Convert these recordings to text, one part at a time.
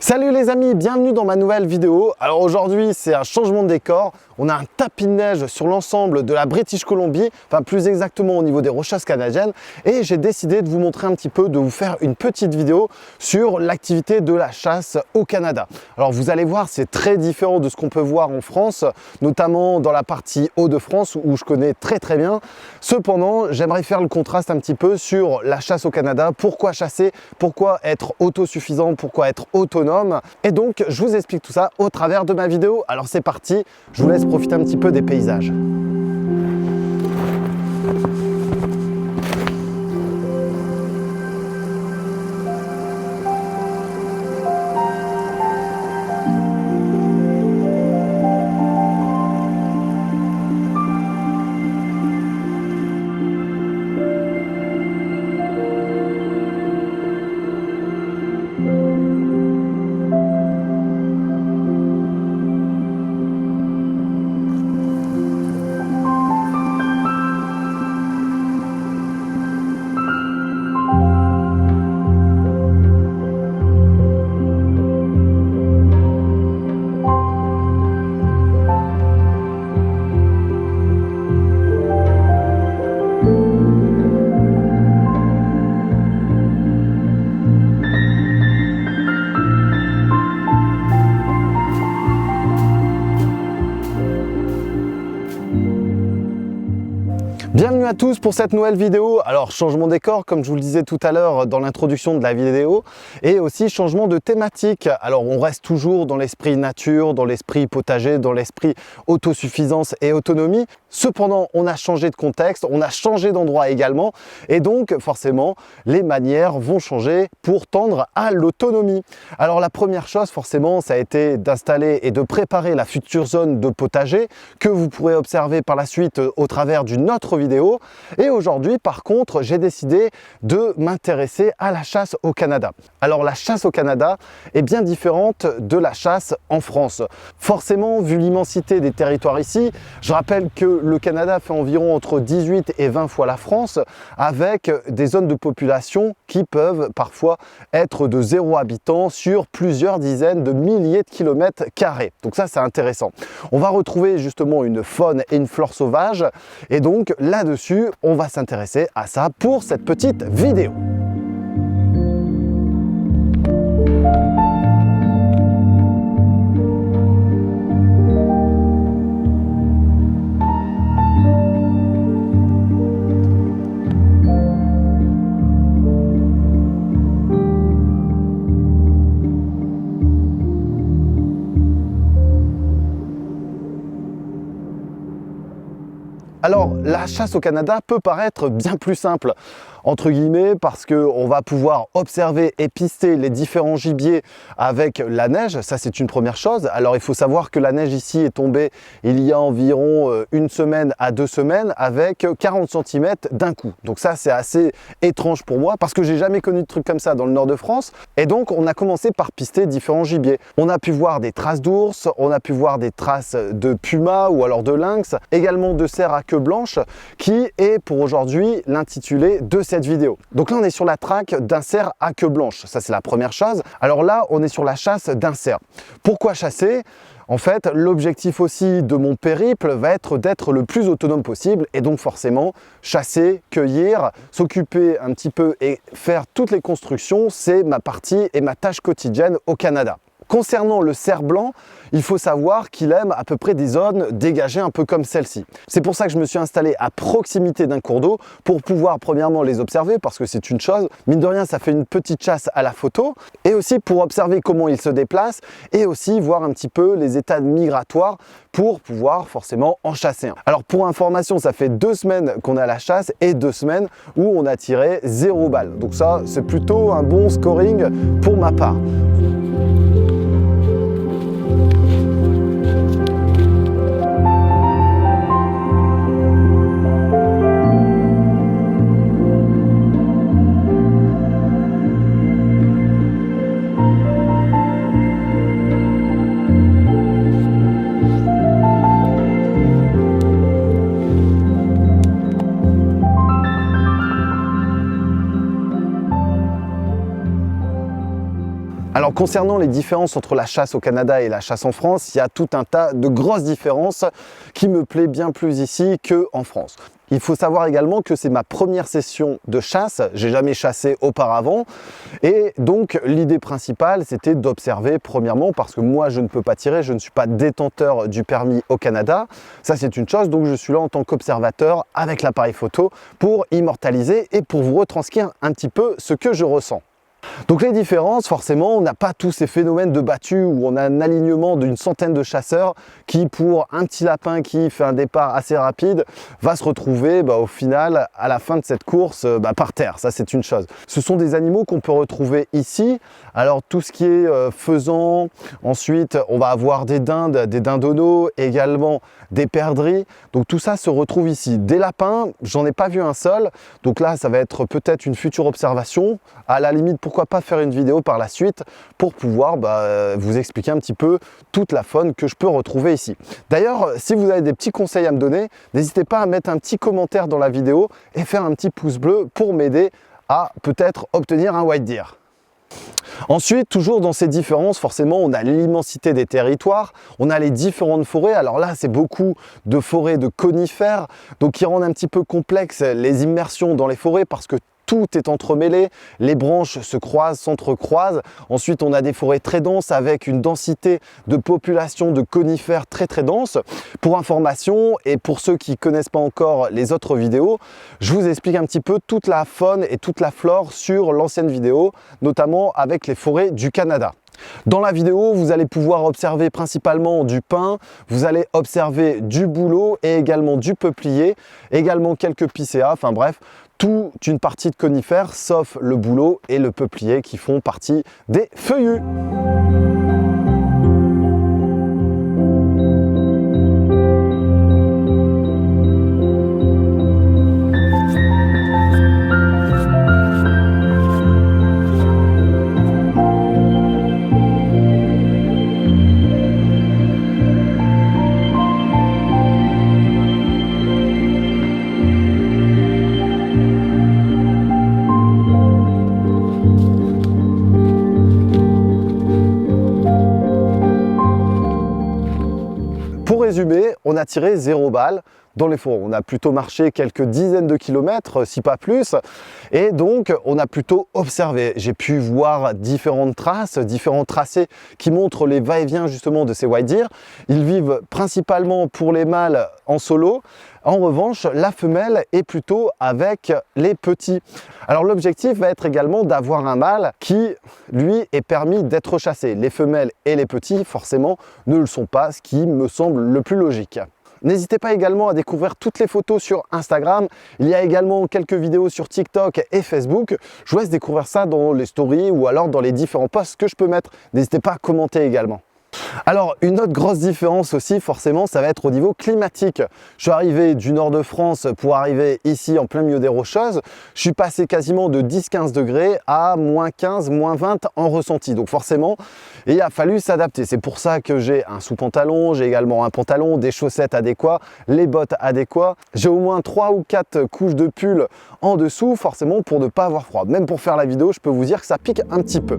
Salut les amis, bienvenue dans ma nouvelle vidéo. Alors aujourd'hui c'est un changement de décor. On a un tapis de neige sur l'ensemble de la British Columbia, enfin plus exactement au niveau des Rocheuses canadiennes. Et j'ai décidé de vous montrer un petit peu, de vous faire une petite vidéo sur l'activité de la chasse au Canada. Alors vous allez voir, c'est très différent de ce qu'on peut voir en France, notamment dans la partie Hauts-de-France où je connais très bien. Cependant, j'aimerais faire le contraste un petit peu sur la chasse au Canada. Pourquoi chasser? Pourquoi être autosuffisant? Pourquoi être autonome? Et donc, je vous explique tout ça au travers de ma vidéo. Alors c'est parti, je vous laisse profiter un petit peu des paysages. Bienvenue à tous pour cette nouvelle vidéo. Alors changement de décor comme je vous le disais tout à l'heure dans l'introduction de la vidéo, et aussi changement de thématique. Alors on reste toujours dans l'esprit nature, dans l'esprit potager, dans l'esprit autosuffisance et autonomie. Cependant on a changé de contexte, on a changé d'endroit également, et donc forcément les manières vont changer pour tendre à l'autonomie. Alors la première chose forcément ça a été d'installer et de préparer la future zone de potager que vous pourrez observer par la suite au travers d'une autre vidéo. Et aujourd'hui par contre j'ai décidé de m'intéresser à la chasse au Canada. Alors la chasse au Canada est bien différente de la chasse en France. Forcément vu l'immensité des territoires ici, je rappelle que le Canada fait environ entre 18 et 20 fois la France, avec des zones de population qui peuvent parfois être de 0 habitants sur plusieurs dizaines de milliers de kilomètres carrés. Donc ça c'est intéressant. On va retrouver justement une faune et une flore sauvage, et donc là-dessus, on va s'intéresser à ça pour cette petite vidéo. Alors, la chasse au Canada peut paraître bien plus simple, entre guillemets, parce qu'on va pouvoir observer et pister les différents gibiers avec la neige. Ça, c'est une première chose. Alors, il faut savoir que la neige ici est tombée il y a environ une semaine à 2 semaines avec 40 cm d'un coup. Donc ça, c'est assez étrange pour moi parce que j'ai jamais connu de truc comme ça dans le nord de France. Et donc, on a commencé par pister différents gibiers. On a pu voir des traces d'ours, on a pu voir des traces de puma ou alors de lynx, également de cerfs à queue blanche, qui est pour aujourd'hui l'intitulé de cette vidéo. Donc là on est sur la traque d'un cerf à queue blanche, ça c'est la première chose. Alors là on est sur la chasse d'un cerf. Pourquoi chasser? En fait, l'objectif aussi de mon périple va être d'être le plus autonome possible, et donc forcément chasser, cueillir, s'occuper un petit peu et faire toutes les constructions, c'est ma partie et ma tâche quotidienne au Canada. Concernant le cerf blanc, il faut savoir qu'il aime à peu près des zones dégagées un peu comme celle-ci. C'est pour ça que je me suis installé à proximité d'un cours d'eau pour pouvoir premièrement les observer, parce que c'est une chose, mine de rien ça fait une petite chasse à la photo, et aussi pour observer comment ils se déplacent et aussi voir un petit peu les états migratoires pour pouvoir forcément en chasser un. Alors pour information, ça fait 2 semaines qu'on est à la chasse et 2 semaines où on a tiré 0 balles. Donc ça c'est plutôt un bon scoring pour ma part. Concernant les différences entre la chasse au Canada et la chasse en France, il y a tout un tas de grosses différences qui me plaît bien plus ici qu'en France. Il faut savoir également que c'est ma première session de chasse, j'ai jamais chassé auparavant et donc l'idée principale c'était d'observer premièrement parce que moi je ne peux pas tirer, je ne suis pas détenteur du permis au Canada, ça c'est une chose, donc je suis là en tant qu'observateur avec l'appareil photo pour immortaliser et pour vous retranscrire un petit peu ce que je ressens. Donc les différences, forcément, on n'a pas tous ces phénomènes de battues où on a un alignement d'une centaine de chasseurs qui, pour un petit lapin qui fait un départ assez rapide, va se retrouver au final, à la fin de cette course, par terre. Ça, c'est une chose. Ce sont des animaux qu'on peut retrouver ici. Alors tout ce qui est faisan, ensuite on va avoir des dindes, des dindonneaux, également des perdrix. Donc tout ça se retrouve ici. Des lapins, j'en ai pas vu un seul. Donc là, ça va être peut-être une future observation. À la limite, pourquoi pas faire une vidéo par la suite pour pouvoir vous expliquer un petit peu toute la faune que je peux retrouver ici. D'ailleurs, si vous avez des petits conseils à me donner, n'hésitez pas à mettre un petit commentaire dans la vidéo et faire un petit pouce bleu pour m'aider à peut-être obtenir un white deer. Ensuite, toujours dans ces différences, forcément, on a l'immensité des territoires, on a les différentes forêts. Alors là, c'est beaucoup de forêts de conifères, donc qui rendent un petit peu complexe les immersions dans les forêts parce que tout est entremêlé, les branches se croisent, s'entrecroisent. Ensuite, on a des forêts très denses avec une densité de population de conifères très dense. Pour information et pour ceux qui ne connaissent pas encore les autres vidéos, je vous explique un petit peu toute la faune et toute la flore sur l'ancienne vidéo, notamment avec les forêts du Canada. Dans la vidéo, vous allez pouvoir observer principalement du pin, vous allez observer du bouleau et également du peuplier, également quelques picéas, enfin bref, toute une partie de conifères sauf le bouleau et le peuplier qui font partie des feuillus. Pour résumer, on a tiré 0 balles dans les forêts. On a plutôt marché quelques dizaines de kilomètres, si pas plus, et donc on a plutôt observé. J'ai pu voir différentes traces, différents tracés qui montrent les va-et-vient justement de ces white deer. Ils vivent principalement pour les mâles en solo. En revanche, la femelle est plutôt avec les petits. Alors l'objectif va être également d'avoir un mâle qui, lui, est permis d'être chassé. Les femelles et les petits, forcément, ne le sont pas, ce qui me semble le plus logique. N'hésitez pas également à découvrir toutes les photos sur Instagram. Il y a également quelques vidéos sur TikTok et Facebook. Je vous laisse découvrir ça dans les stories ou alors dans les différents posts que je peux mettre. N'hésitez pas à commenter également. Alors une autre grosse différence aussi forcément ça va être au niveau climatique. Je suis arrivé du nord de France pour arriver ici en plein milieu des Rocheuses. Je suis passé quasiment de 10-15 degrés à -15, -20 en ressenti. Donc forcément il a fallu s'adapter. C'est pour ça que j'ai un sous-pantalon, j'ai également un pantalon, des chaussettes adéquates, les bottes adéquates. J'ai au moins 3 ou 4 couches de pull en dessous forcément pour ne pas avoir froid. Même pour faire la vidéo je peux vous dire que ça pique un petit peu.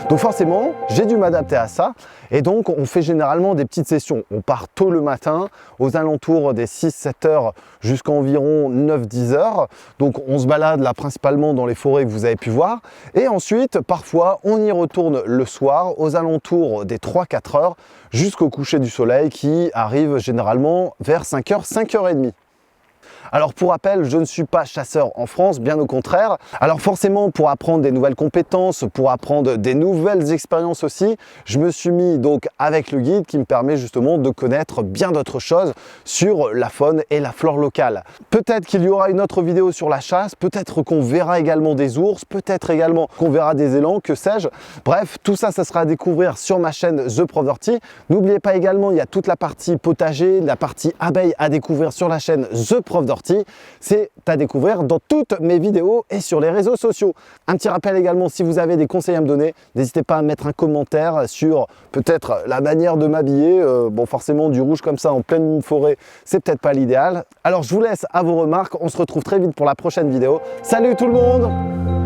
Donc forcément, j'ai dû m'adapter à ça et donc on fait généralement des petites sessions. On part tôt le matin, aux alentours des 6-7 heures jusqu'à environ 9-10 heures. Donc on se balade là principalement dans les forêts que vous avez pu voir. Et ensuite, parfois, on y retourne le soir aux alentours des 3-4 heures jusqu'au coucher du soleil qui arrive généralement vers 5h, 5h30. Alors pour rappel, je ne suis pas chasseur en France, bien au contraire. Alors forcément, pour apprendre des nouvelles compétences, pour apprendre des nouvelles expériences aussi, je me suis mis donc avec le guide qui me permet justement de connaître bien d'autres choses sur la faune et la flore locale. Peut-être qu'il y aura une autre vidéo sur la chasse, peut-être qu'on verra également des ours, peut-être également qu'on verra des élans, que sais-je. Bref, tout ça, ça sera à découvrir sur ma chaîne The Prof Dirty. N'oubliez pas également, il y a toute la partie potager, la partie abeille à découvrir sur la chaîne The Prof Dirty. C'est à découvrir dans toutes mes vidéos et sur les réseaux sociaux. Un petit rappel également, si vous avez des conseils à me donner, n'hésitez pas à mettre un commentaire sur peut-être la manière de m'habiller. Bon, forcément, du rouge comme ça en pleine forêt, c'est peut-être pas l'idéal. Alors, je vous laisse à vos remarques. On se retrouve très vite pour la prochaine vidéo. Salut tout le monde!